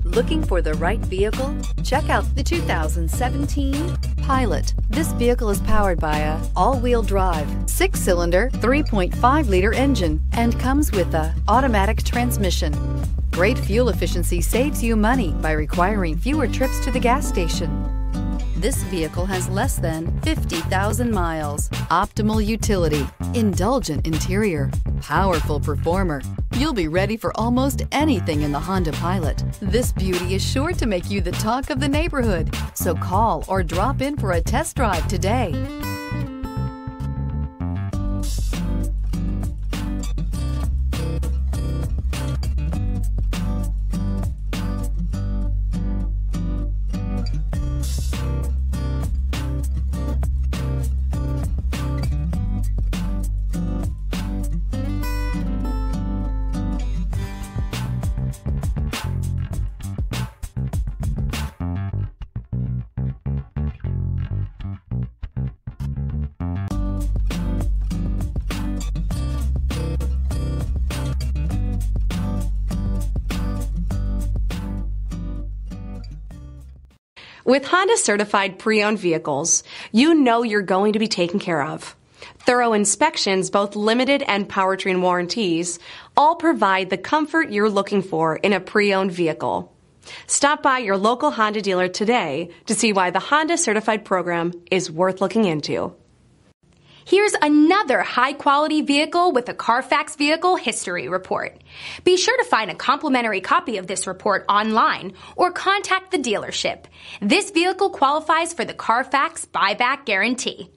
Looking for the right vehicle? Check out the 2017 Pilot. This vehicle is powered by a all-wheel drive, 6-cylinder, 3.5-liter engine and comes with a automatic transmission. Great fuel efficiency saves you money by requiring fewer trips to the gas station. This vehicle has less than 50,000 miles. Optimal utility, indulgent interior, powerful performer. You'll be ready for almost anything in the Honda Pilot. This beauty is sure to make you the talk of the neighborhood. So call or drop in for a test drive today. With Honda certified pre-owned vehicles, you know you're going to be taken care of. Thorough inspections, both limited and powertrain warranties, all provide the comfort you're looking for in a pre-owned vehicle. Stop by your local Honda dealer today to see why the Honda certified program is worth looking into. Here's another high-quality vehicle with a Carfax Vehicle History Report. Be sure to find a complimentary copy of this report online or contact the dealership. This vehicle qualifies for the Carfax Buyback Guarantee.